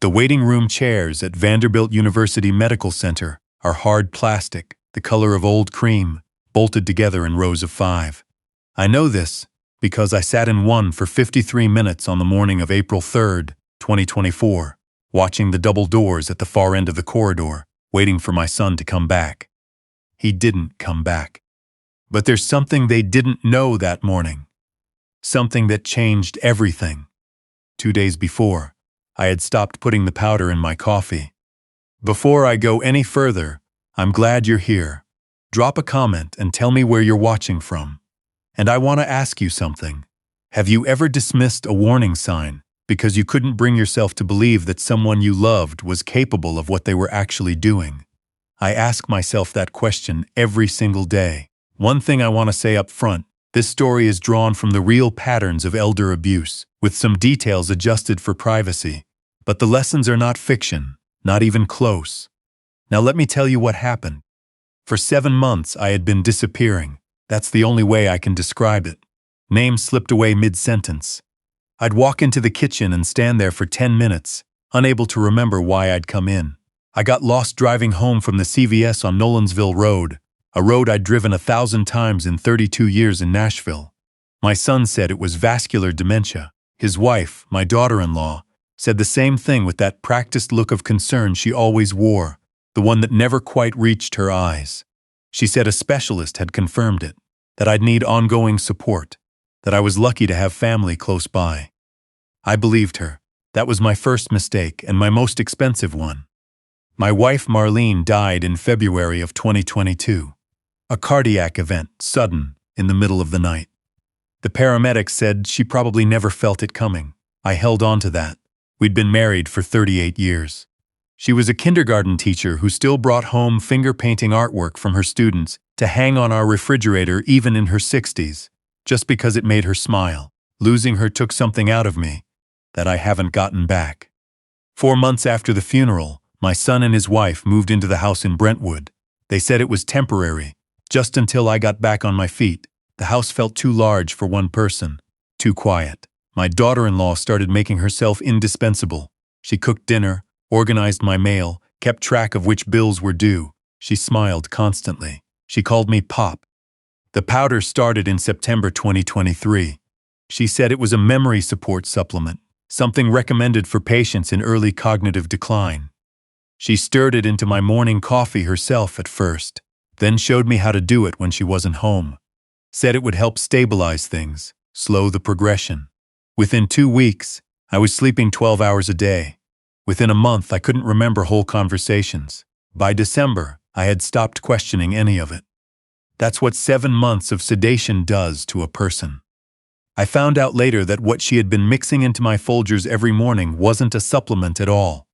The waiting room chairs at Vanderbilt University Medical Center are hard plastic, the color of old cream, bolted together in rows of 5. I know this because I sat in one for 53 minutes on the morning of April 3rd, 2024, watching the double doors at the far end of the corridor, waiting for my son to come back. He didn't come back. But there's something they didn't know that morning. Something that changed everything. 2 days before, I had stopped putting the powder in my coffee. Before I go any further, I'm glad you're here. Drop a comment and tell me where you're watching from. And I want to ask you something. Have you ever dismissed a warning sign because you couldn't bring yourself to believe that someone you loved was capable of what they were actually doing? I ask myself that question every single day. One thing I want to say up front, this story is drawn from the real patterns of elder abuse, with some details adjusted for privacy. But the lessons are not fiction, not even close. Now let me tell you what happened. For 7 months I had been disappearing. That's the only way I can describe it. Name slipped away mid-sentence. I'd walk into the kitchen and stand there for 10 minutes, unable to remember why I'd come in. I got lost driving home from the CVS on Nolensville Road, a road I'd driven 1,000 times in 32 years in Nashville. My son said it was vascular dementia. His wife, my daughter-in-law, said the same thing with that practiced look of concern she always wore, the one that never quite reached her eyes. She said a specialist had confirmed it, that I'd need ongoing support, that I was lucky to have family close by. I believed her. That was my first mistake and my most expensive one. My wife Marlene died in February of 2022. A cardiac event, sudden, in the middle of the night. The paramedics said she probably never felt it coming. I held on to that. We'd been married for 38 years. She was a kindergarten teacher who still brought home finger-painting artwork from her students to hang on our refrigerator even in her 60s, just because it made her smile. Losing her took something out of me that I haven't gotten back. 4 months after the funeral, my son and his wife moved into the house in Brentwood. They said it was temporary, just until I got back on my feet. The house felt too large for one person, too quiet. My daughter-in-law started making herself indispensable. She cooked dinner, organized my mail, kept track of which bills were due. She smiled constantly. She called me Pop. The powder started in September 2023. She said it was a memory support supplement, something recommended for patients in early cognitive decline. She stirred it into my morning coffee herself at first, then showed me how to do it when she wasn't home. Said it would help stabilize things, slow the progression. Within 2 weeks, I was sleeping 12 hours a day. Within a month, I couldn't remember whole conversations. By December, I had stopped questioning any of it. That's what 7 months of sedation does to a person. I found out later that what she had been mixing into my Folgers every morning wasn't a supplement at all.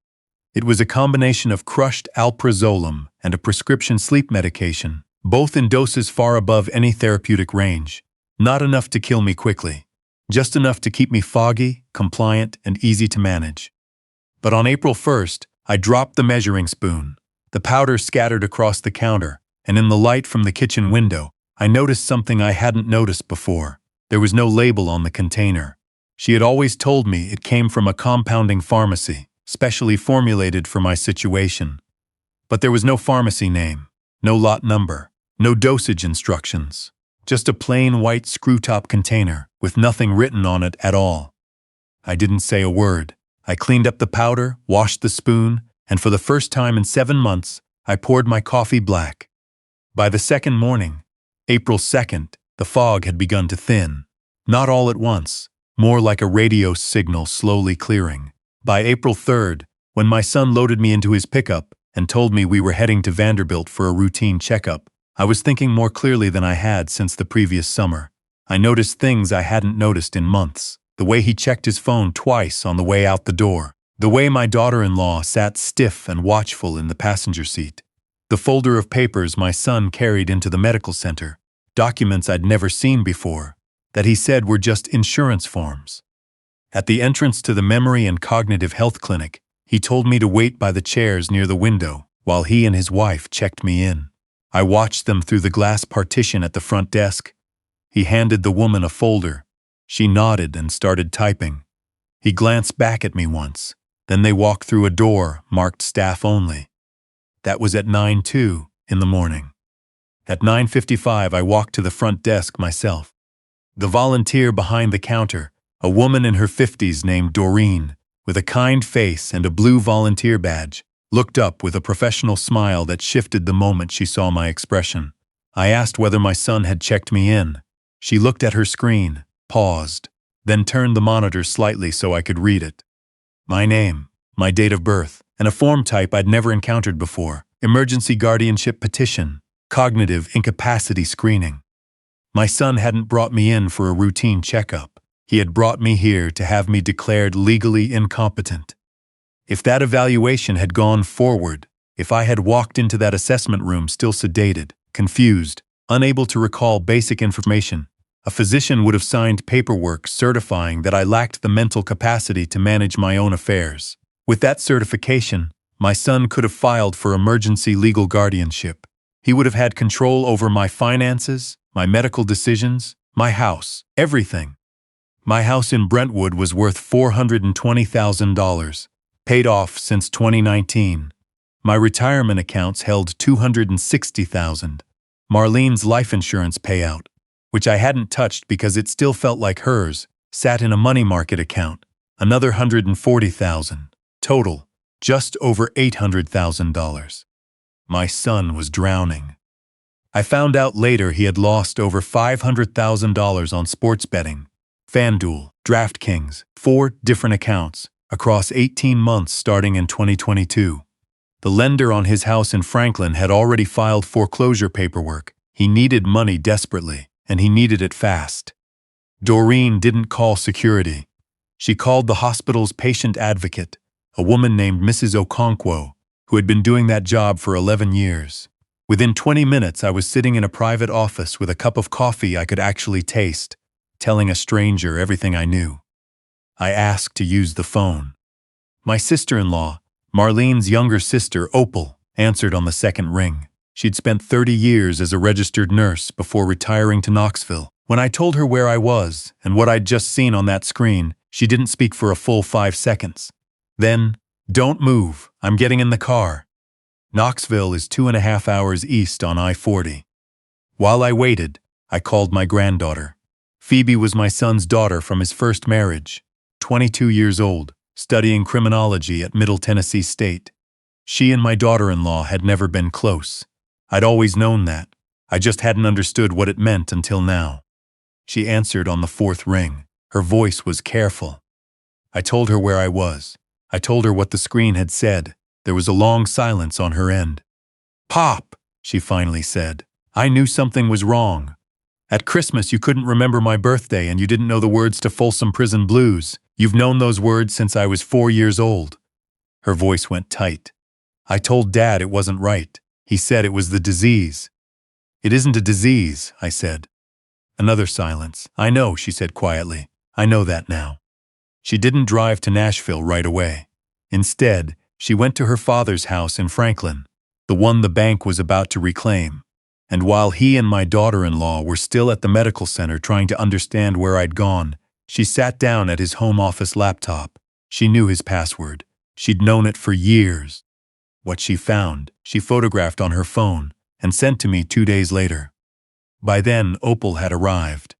It was a combination of crushed alprazolam and a prescription sleep medication, both in doses far above any therapeutic range. Not enough to kill me quickly, just enough to keep me foggy, compliant, and easy to manage. But on April 1st, I dropped the measuring spoon. The powder scattered across the counter, and in the light from the kitchen window, I noticed something I hadn't noticed before. There was no label on the container. She had always told me it came from a compounding pharmacy, specially formulated for my situation. But there was no pharmacy name, no lot number, no dosage instructions, just a plain white screw-top container with nothing written on it at all. I didn't say a word. I cleaned up the powder, washed the spoon, and for the first time in 7 months, I poured my coffee black. By the second morning, April 2nd, the fog had begun to thin. Not all at once, more like a radio signal slowly clearing. By April 3rd, when my son loaded me into his pickup and told me we were heading to Vanderbilt for a routine checkup, I was thinking more clearly than I had since the previous summer. I noticed things I hadn't noticed in months. The way he checked his phone twice on the way out the door. The way my daughter-in-law sat stiff and watchful in the passenger seat. The folder of papers my son carried into the medical center. Documents I'd never seen before, that he said were just insurance forms. At the entrance to the Memory and Cognitive Health Clinic, he told me to wait by the chairs near the window while he and his wife checked me in. I watched them through the glass partition at the front desk. He handed the woman a folder. She nodded and started typing. He glanced back at me once, Then they walked through a door marked staff only. That was at 9:02 in the morning. At 9:55, I walked to the front desk myself. The volunteer behind the counter, a woman in her 50s named Doreen, with a kind face and a blue volunteer badge, looked up with a professional smile that shifted the moment she saw my expression. I asked whether my son had checked me in. She looked at her screen, paused, then turned the monitor slightly so I could read it. My name, my date of birth, and a form type I'd never encountered before. Emergency guardianship petition, cognitive incapacity screening. My son hadn't brought me in for a routine checkup. He had brought me here to have me declared legally incompetent. If that evaluation had gone forward, if I had walked into that assessment room still sedated, confused, unable to recall basic information, a physician would have signed paperwork certifying that I lacked the mental capacity to manage my own affairs. With that certification, my son could have filed for emergency legal guardianship. He would have had control over my finances, my medical decisions, my house, everything. My house in Brentwood was worth $420,000, paid off since 2019. My retirement accounts held $260,000. Marlene's life insurance payout, which I hadn't touched because it still felt like hers, sat in a money market account, another $140,000. Total, just over $800,000. My son was drowning. I found out later he had lost over $500,000 on sports betting, FanDuel, DraftKings, 4 different accounts, across 18 months starting in 2022. The lender on his house in Franklin had already filed foreclosure paperwork. He needed money desperately, and he needed it fast. Doreen didn't call security. She called the hospital's patient advocate, a woman named Mrs. Okonkwo, who had been doing that job for 11 years. Within 20 minutes, I was sitting in a private office with a cup of coffee I could actually taste, telling a stranger everything I knew. I asked to use the phone. My sister-in-law, Marlene's younger sister, Opal, answered on the second ring. She'd spent 30 years as a registered nurse before retiring to Knoxville. When I told her where I was and what I'd just seen on that screen, she didn't speak for a full 5 seconds. Then, "Don't move, I'm getting in the car." Knoxville is 2.5 hours east on I-40. While I waited, I called my granddaughter. Phoebe was my son's daughter from his first marriage, 22 years old, studying criminology at Middle Tennessee State. She and my daughter-in-law had never been close. I'd always known that. I just hadn't understood what it meant until now. She answered on the 4th ring. Her voice was careful. I told her where I was. I told her what the screen had said. There was a long silence on her end. "Pop," she finally said. "I knew something was wrong. At Christmas you couldn't remember my birthday and you didn't know the words to Folsom Prison Blues. You've known those words since I was 4 years old." Her voice went tight. "I told Dad it wasn't right. He said it was the disease." "It isn't a disease," I said. Another silence. "I know," she said quietly. "I know that now." She didn't drive to Nashville right away. Instead, she went to her father's house in Franklin, the one the bank was about to reclaim. And while he and my daughter-in-law were still at the medical center trying to understand where I'd gone, she sat down at his home office laptop. She knew his password. She'd known it for years. What she found, she photographed on her phone and sent to me 2 days later. By then, Opal had arrived.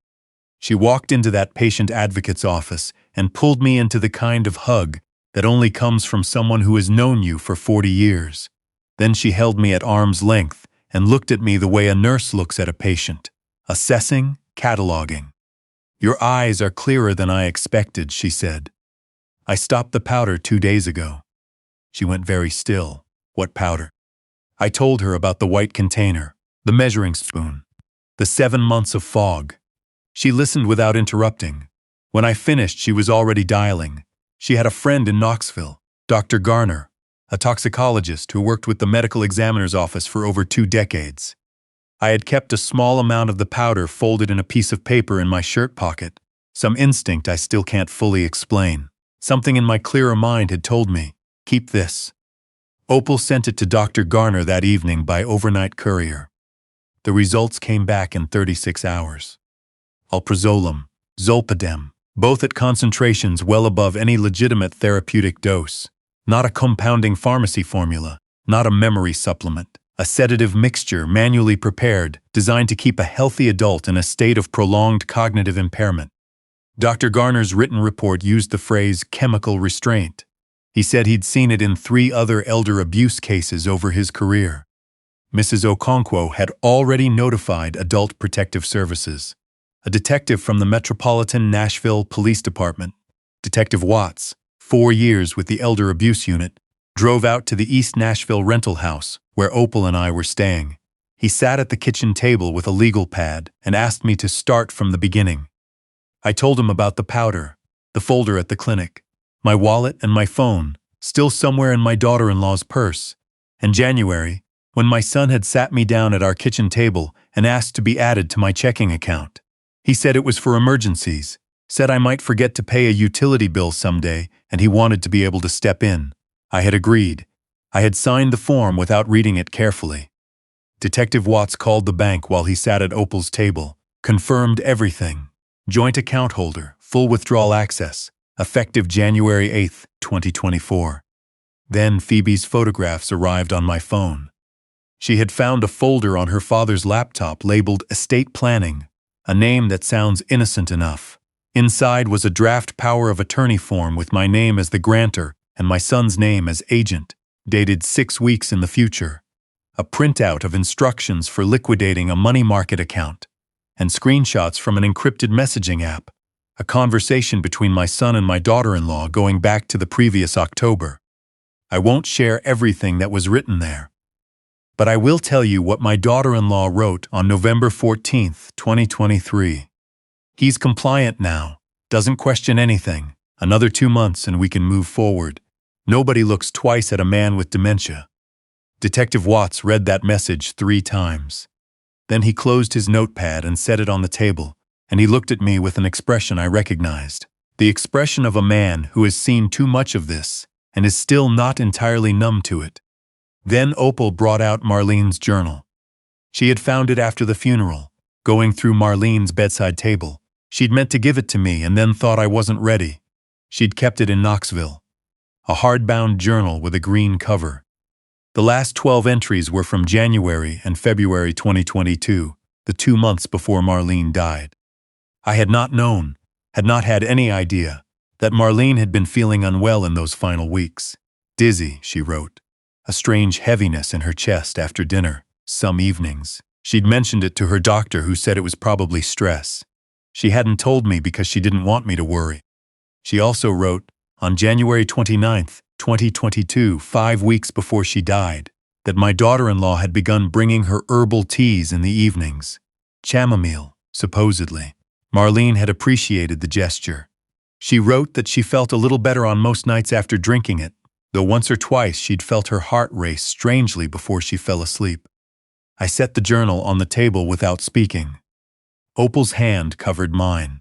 She walked into that patient advocate's office and pulled me into the kind of hug that only comes from someone who has known you for 40 years. Then she held me at arm's length and looked at me the way a nurse looks at a patient, assessing, cataloging. "Your eyes are clearer than I expected," she said. "I stopped the powder 2 days ago." She went very still. "What powder?" I told her about the white container, the measuring spoon, the 7 months of fog. She listened without interrupting. When I finished, she was already dialing. She had a friend in Knoxville, Dr. Garner, a toxicologist who worked with the medical examiner's office for over 2 decades. I had kept a small amount of the powder folded in a piece of paper in my shirt pocket, some instinct I still can't fully explain. Something in my clearer mind had told me, "Keep this." Opal sent it to Dr. Garner that evening by overnight courier. The results came back in 36 hours. Alprazolam, zolpidem, both at concentrations well above any legitimate therapeutic dose. Not a compounding pharmacy formula, not a memory supplement, a sedative mixture manually prepared, designed to keep a healthy adult in a state of prolonged cognitive impairment. Dr. Garner's written report used the phrase chemical restraint. He said he'd seen it in 3 other elder abuse cases over his career. Mrs. Okonkwo had already notified Adult Protective Services. A detective from the Metropolitan Nashville Police Department, Detective Watts, 4 years with the Elder Abuse Unit, drove out to the East Nashville rental house where Opal and I were staying. He sat at the kitchen table with a legal pad and asked me to start from the beginning. I told him about the powder, the folder at the clinic, my wallet and my phone, still somewhere in my daughter-in-law's purse, and January, when my son had sat me down at our kitchen table and asked to be added to my checking account. He said it was for emergencies, said I might forget to pay a utility bill someday, and he wanted to be able to step in. I had agreed. I had signed the form without reading it carefully. Detective Watts called the bank while he sat at Opal's table, confirmed everything. Joint account holder, full withdrawal access, effective January 8, 2024. Then Phoebe's photographs arrived on my phone. She had found a folder on her father's laptop labeled Estate Planning, a name that sounds innocent enough. Inside was a draft power of attorney form with my name as the grantor and my son's name as agent, dated 6 weeks in the future. A printout of instructions for liquidating a money market account, and screenshots from an encrypted messaging app, a conversation between my son and my daughter-in-law going back to the previous October. I won't share everything that was written there, but I will tell you what my daughter-in-law wrote on November 14, 2023. He's compliant now, doesn't question anything. Another 2 months and we can move forward. Nobody looks twice at a man with dementia. Detective Watts read that message 3 times. Then he closed his notepad and set it on the table, and he looked at me with an expression I recognized. The expression of a man who has seen too much of this and is still not entirely numb to it. Then Opal brought out Marlene's journal. She had found it after the funeral, going through Marlene's bedside table. She'd meant to give it to me and then thought I wasn't ready. She'd kept it in Knoxville. A hardbound journal with a green cover. The last 12 entries were from January and February 2022, the 2 months before Marlene died. I had not known, had not had any idea, that Marlene had been feeling unwell in those final weeks. Dizzy, she wrote. A strange heaviness in her chest after dinner, some evenings. She'd mentioned it to her doctor, who said it was probably stress. She hadn't told me because she didn't want me to worry. She also wrote, on January 29, 2022, 5 weeks before she died, that my daughter-in-law had begun bringing her herbal teas in the evenings. Chamomile, supposedly. Marlene had appreciated the gesture. She wrote that she felt a little better on most nights after drinking it, though once or twice she'd felt her heart race strangely before she fell asleep. I set the journal on the table without speaking. Opal's hand covered mine.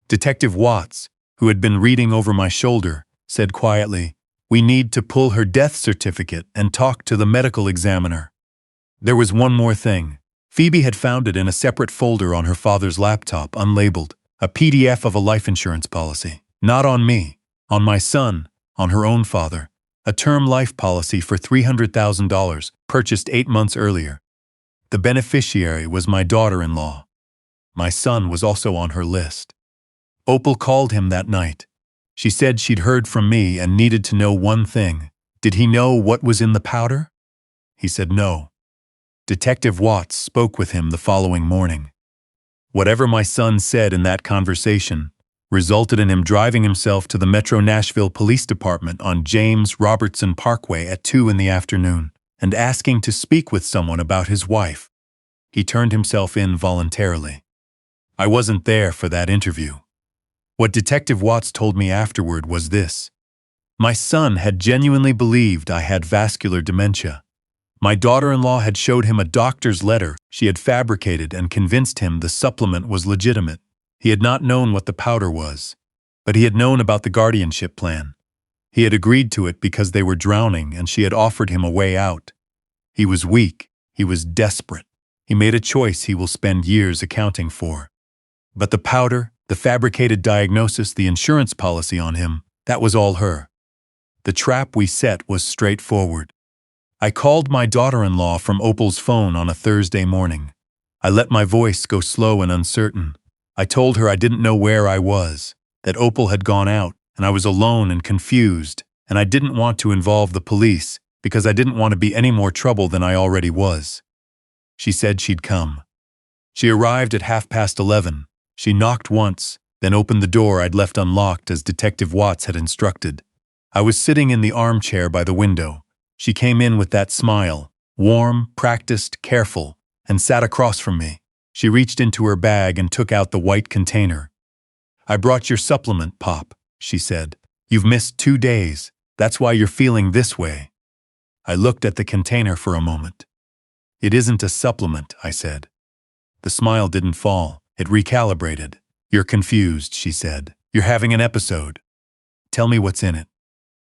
Detective Watts, who had been reading over my shoulder, said quietly, "We need to pull her death certificate and talk to the medical examiner." There was one more thing. Phoebe had found it in a separate folder on her father's laptop, unlabeled, a PDF of a life insurance policy. Not on me, on my son, on her own father, a term life policy for $300,000, purchased 8 months earlier. The beneficiary was my daughter-in-law. My son was also on her list. Opal called him that night. She said she'd heard from me and needed to know one thing. Did he know what was in the powder? He said no. Detective Watts spoke with him the following morning. Whatever my son said in that conversation resulted in him driving himself to the Metro Nashville Police Department on James Robertson Parkway at 2 in the afternoon and asking to speak with someone about his wife. He turned himself in voluntarily. I wasn't there for that interview. What Detective Watts told me afterward was this. My son had genuinely believed I had vascular dementia. My daughter-in-law had showed him a doctor's letter she had fabricated and convinced him the supplement was legitimate. He had not known what the powder was, but he had known about the guardianship plan. He had agreed to it because they were drowning and she had offered him a way out. He was weak. He was desperate. He made a choice he will spend years accounting for. But the powder, the fabricated diagnosis, the insurance policy on him, that was all her. The trap we set was straightforward. I called my daughter-in-law from Opal's phone on a Thursday morning. I let my voice go slow and uncertain. I told her I didn't know where I was, that Opal had gone out, and I was alone and confused, and I didn't want to involve the police because I didn't want to be any more trouble than I already was. She said she'd come. She arrived at 11:30. She knocked once, then opened the door I'd left unlocked as Detective Watts had instructed. I was sitting in the armchair by the window. She came in with that smile, warm, practiced, careful, and sat across from me. She reached into her bag and took out the white container. "I brought your supplement, Pop," she said. "You've missed 2 days. That's why you're feeling this way." I looked at the container for a moment. "It isn't a supplement," I said. The smile didn't fall. It recalibrated. "You're confused," she said. "You're having an episode." "Tell me what's in it."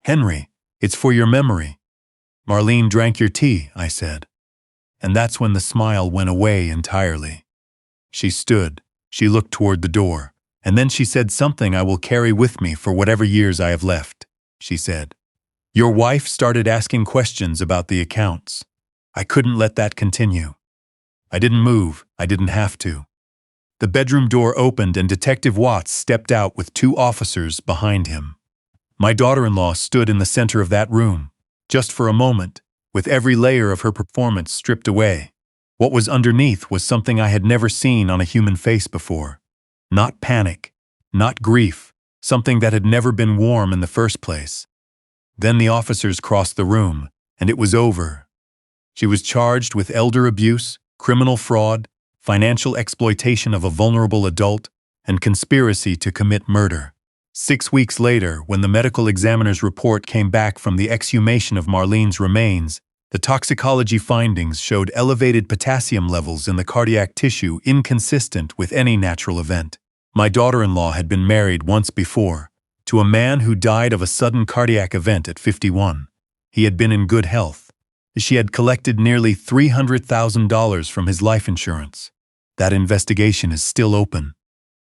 "Henry, it's for your memory." "Marlene drank your tea," I said. And that's when the smile went away entirely. She stood. She looked toward the door. And then she said something I will carry with me for whatever years I have left. She said, "Your wife started asking questions about the accounts." I couldn't let that continue. I didn't move. I didn't have to. The bedroom door opened and Detective Watts stepped out with 2 officers behind him. My daughter-in-law stood in the center of that room, just for a moment, with every layer of her performance stripped away. What was underneath was something I had never seen on a human face before. Not panic, not grief, something that had never been warm in the first place. Then the officers crossed the room, and it was over. She was charged with elder abuse, criminal fraud, financial exploitation of a vulnerable adult, and conspiracy to commit murder. 6 weeks later, when the medical examiner's report came back from the exhumation of Marlene's remains, the toxicology findings showed elevated potassium levels in the cardiac tissue inconsistent with any natural event. My daughter-in-law had been married once before, to a man who died of a sudden cardiac event at 51. He had been in good health. She had collected nearly $300,000 from his life insurance. That investigation is still open.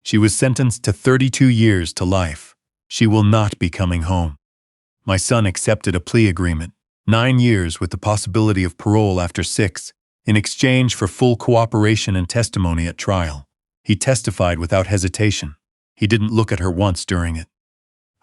She was sentenced to 32 years to life. She will not be coming home. My son accepted a plea agreement, 9 years with the possibility of parole after 6, in exchange for full cooperation and testimony at trial. He testified without hesitation. He didn't look at her once during it.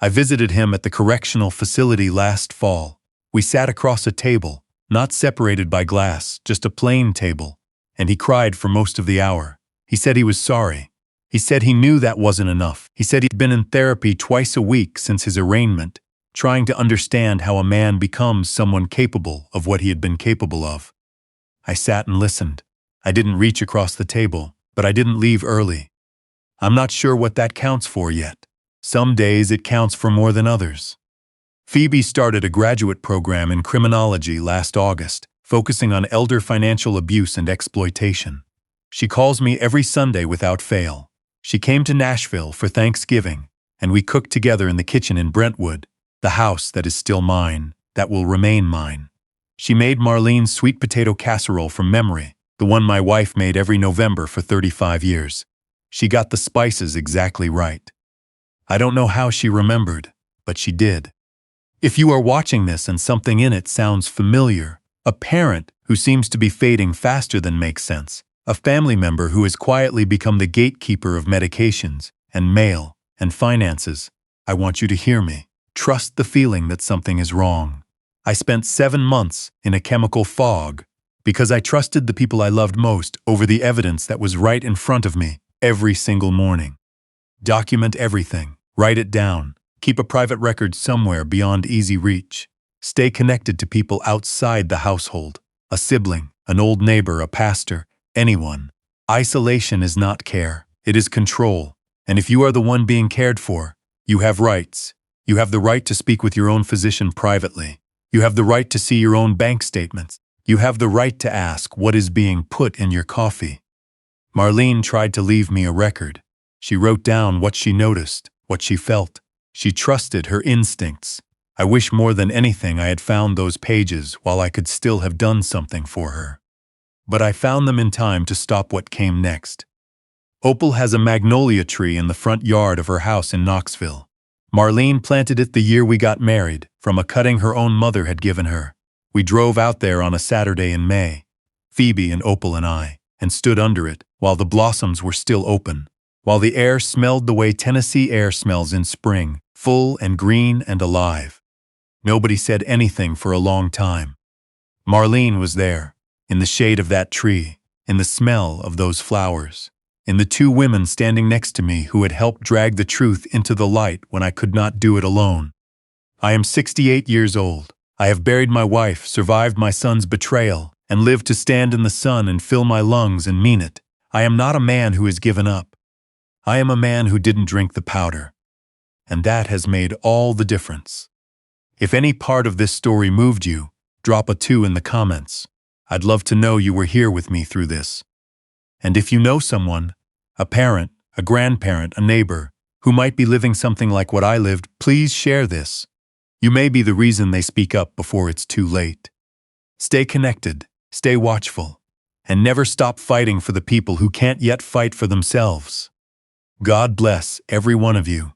I visited him at the correctional facility last fall. We sat across a table, not separated by glass, just a plain table, and he cried for most of the hour. He said he was sorry. He said he knew that wasn't enough. He said he'd been in therapy twice a week since his arraignment, trying to understand how a man becomes someone capable of what he had been capable of. I sat and listened. I didn't reach across the table, but I didn't leave early. I'm not sure what that counts for yet. Some days it counts for more than others. Phoebe started a graduate program in criminology last August, focusing on elder financial abuse and exploitation. She calls me every Sunday without fail. She came to Nashville for Thanksgiving, and we cooked together in the kitchen in Brentwood, the house that is still mine, that will remain mine. She made Marlene's sweet potato casserole from memory, the one my wife made every November for 35 years. She got the spices exactly right. I don't know how she remembered, but she did. If you are watching this and something in it sounds familiar, a parent who seems to be fading faster than makes sense, a family member who has quietly become the gatekeeper of medications and mail and finances, I want you to hear me. Trust the feeling that something is wrong. I spent 7 months in a chemical fog because I trusted the people I loved most over the evidence that was right in front of me every single morning. Document everything. Write it down. Keep a private record somewhere beyond easy reach. Stay connected to people outside the household. A sibling, an old neighbor, a pastor, anyone. Isolation is not care. It is control. And if you are the one being cared for, you have rights. You have the right to speak with your own physician privately. You have the right to see your own bank statements. You have the right to ask what is being put in your coffee. Marlene tried to leave me a record. She wrote down what she noticed, what she felt. She trusted her instincts. I wish more than anything I had found those pages while I could still have done something for her. But I found them in time to stop what came next. Opal has a magnolia tree in the front yard of her house in Knoxville. Marlene planted it the year we got married, from a cutting her own mother had given her. We drove out there on a Saturday in May, Phoebe and Opal and I, and stood under it while the blossoms were still open, while the air smelled the way Tennessee air smells in spring, full and green and alive. Nobody said anything for a long time. Marlene was there, in the shade of that tree, in the smell of those flowers, in the two women standing next to me who had helped drag the truth into the light when I could not do it alone. I am 68 years old. I have buried my wife, survived my son's betrayal, and lived to stand in the sun and fill my lungs and mean it. I am not a man who has given up. I am a man who didn't drink the powder. And that has made all the difference. If any part of this story moved you, drop a 2 in the comments. I'd love to know you were here with me through this. And if you know someone, a parent, a grandparent, a neighbor, who might be living something like what I lived, please share this. You may be the reason they speak up before it's too late. Stay connected, stay watchful, and never stop fighting for the people who can't yet fight for themselves. God bless every one of you.